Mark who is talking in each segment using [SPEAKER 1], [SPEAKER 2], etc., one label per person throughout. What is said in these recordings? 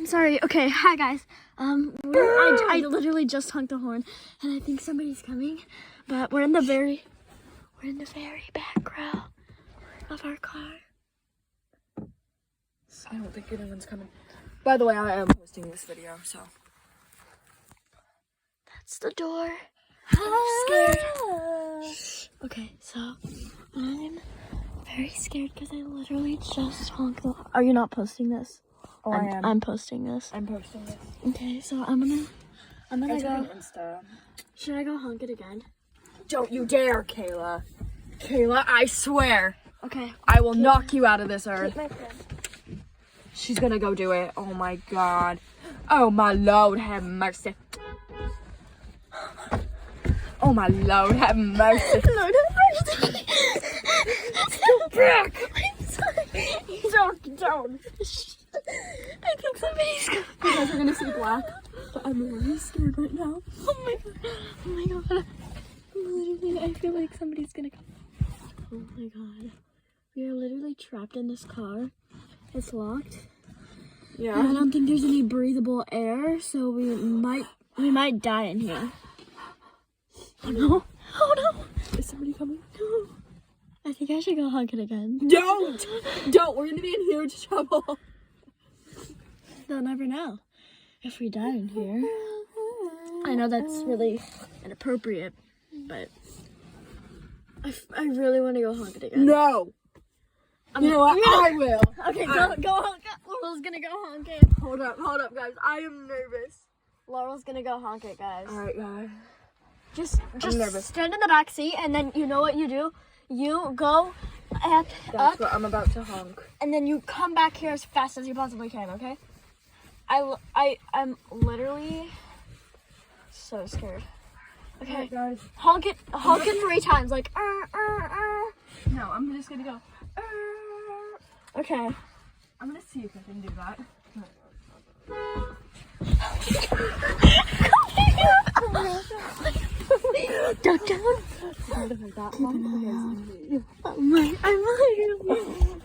[SPEAKER 1] I'm sorry. Okay, hi guys. I literally just honked the horn, and I think somebody's coming, but we're in the very back row of our car.
[SPEAKER 2] I don't think anyone's coming. By the way, I am posting this video, so.
[SPEAKER 1] That's the door. I'm scared. Okay, so I'm very scared because I literally just honked the. Are you not posting this?
[SPEAKER 2] Oh, I am.
[SPEAKER 1] I'm posting this.
[SPEAKER 2] I'm posting this.
[SPEAKER 1] Okay, so I'm gonna
[SPEAKER 2] It's
[SPEAKER 1] go.
[SPEAKER 2] on Insta.
[SPEAKER 1] Should I go honk it again?
[SPEAKER 2] Don't you dare, Kayla. Kayla, I swear.
[SPEAKER 1] Okay.
[SPEAKER 2] I will knock you out of this earth.
[SPEAKER 1] Take my friend.
[SPEAKER 2] She's gonna go do it. Oh my god. Oh my Lord, have mercy. Oh my Lord, have mercy.
[SPEAKER 1] Lord have mercy.
[SPEAKER 2] Go back.
[SPEAKER 1] I'm sorry.
[SPEAKER 2] Don't.
[SPEAKER 1] I think somebody's coming.
[SPEAKER 2] You guys are gonna see black. But I'm really scared right now.
[SPEAKER 1] Oh my god. Oh my god. Literally, I feel like somebody's gonna come. Oh my god. We are literally trapped in this car. It's locked.
[SPEAKER 2] Yeah.
[SPEAKER 1] And I don't think there's any breathable air, so we might die in here. Oh no. Oh no.
[SPEAKER 2] Is somebody coming?
[SPEAKER 1] No. I think I should go honk it again.
[SPEAKER 2] Don't. We're gonna be in huge trouble.
[SPEAKER 1] They'll never know if we die in here. I know that's really inappropriate, but I really want to go honk it again.
[SPEAKER 2] No. You know what? I will.
[SPEAKER 1] Okay, go honk it. Laurel's gonna go honk it.
[SPEAKER 2] Hold up, guys. I am nervous.
[SPEAKER 1] Laurel's gonna go honk it, guys.
[SPEAKER 2] All right, guys.
[SPEAKER 1] Just
[SPEAKER 2] nervous.
[SPEAKER 1] stand in the back seat, and then you know what you do? You go up,
[SPEAKER 2] That's what I'm about to honk.
[SPEAKER 1] and then you come back here as fast as you possibly can. Okay? I'm literally so scared. Okay,
[SPEAKER 2] Alright, guys.
[SPEAKER 1] honk it 3 times, like.
[SPEAKER 2] No, I'm just gonna go.
[SPEAKER 1] Okay.
[SPEAKER 2] I'm gonna see if I can do that.
[SPEAKER 1] Don't.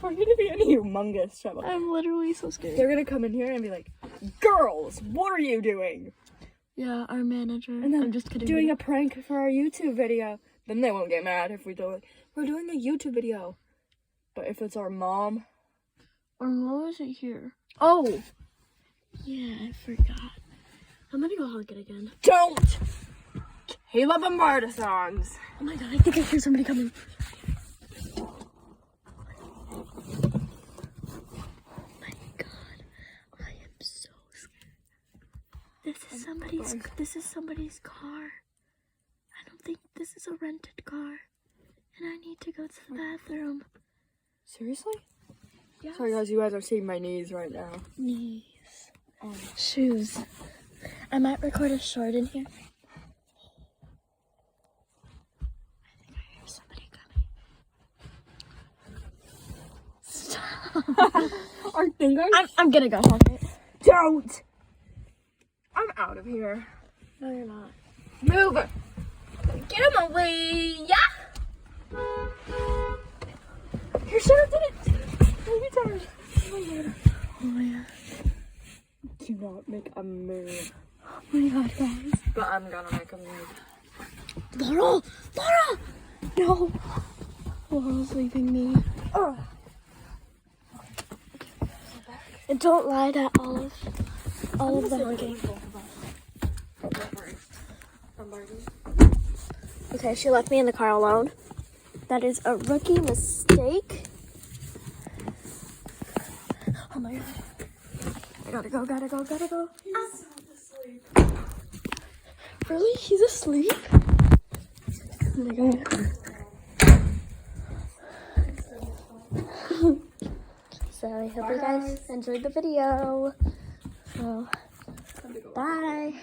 [SPEAKER 2] We're gonna be in humongous trouble.
[SPEAKER 1] I'm literally so scared.
[SPEAKER 2] They're gonna come in here and be like, "Girls, what are you doing?"
[SPEAKER 1] Yeah, our manager.
[SPEAKER 2] And then
[SPEAKER 1] I'm just kidding.
[SPEAKER 2] doing a prank for our YouTube video. Then they won't get mad if we do it. We're doing a YouTube video. But if it's our mom,
[SPEAKER 1] Or what was it here? Oh! Yeah, I forgot. I'm gonna go honk it again.
[SPEAKER 2] don't. Kayla Bombarda songs.
[SPEAKER 1] Oh my god, I think I hear somebody coming. Oh my god. I am so scared. This is somebody's car. I don't think this is a rented car. And I need to go to the bathroom.
[SPEAKER 2] Seriously?
[SPEAKER 1] Yes.
[SPEAKER 2] Sorry guys, you guys are seeing my knees right now.
[SPEAKER 1] Knees. Shoes. I might record a short in here. I think I hear somebody coming. Stop.
[SPEAKER 2] I think
[SPEAKER 1] I'm gonna go honk it.
[SPEAKER 2] don't. I'm out of here.
[SPEAKER 1] No, you're not.
[SPEAKER 2] Move. Get him away. Yeah. You should have did it.
[SPEAKER 1] Oh my god.
[SPEAKER 2] Do not make a move.
[SPEAKER 1] Oh my god, guys.
[SPEAKER 2] But I'm gonna make a move.
[SPEAKER 1] Laurel! No! Laurel's leaving me.
[SPEAKER 2] Oh.
[SPEAKER 1] And don't lie to all of the honking. Okay, she left me in the car alone. That is a rookie mistake. Oh my god. I gotta go.
[SPEAKER 2] He's asleep.
[SPEAKER 1] Really? He's asleep? Oh my god. So I hope you guys enjoyed the video. So, bye.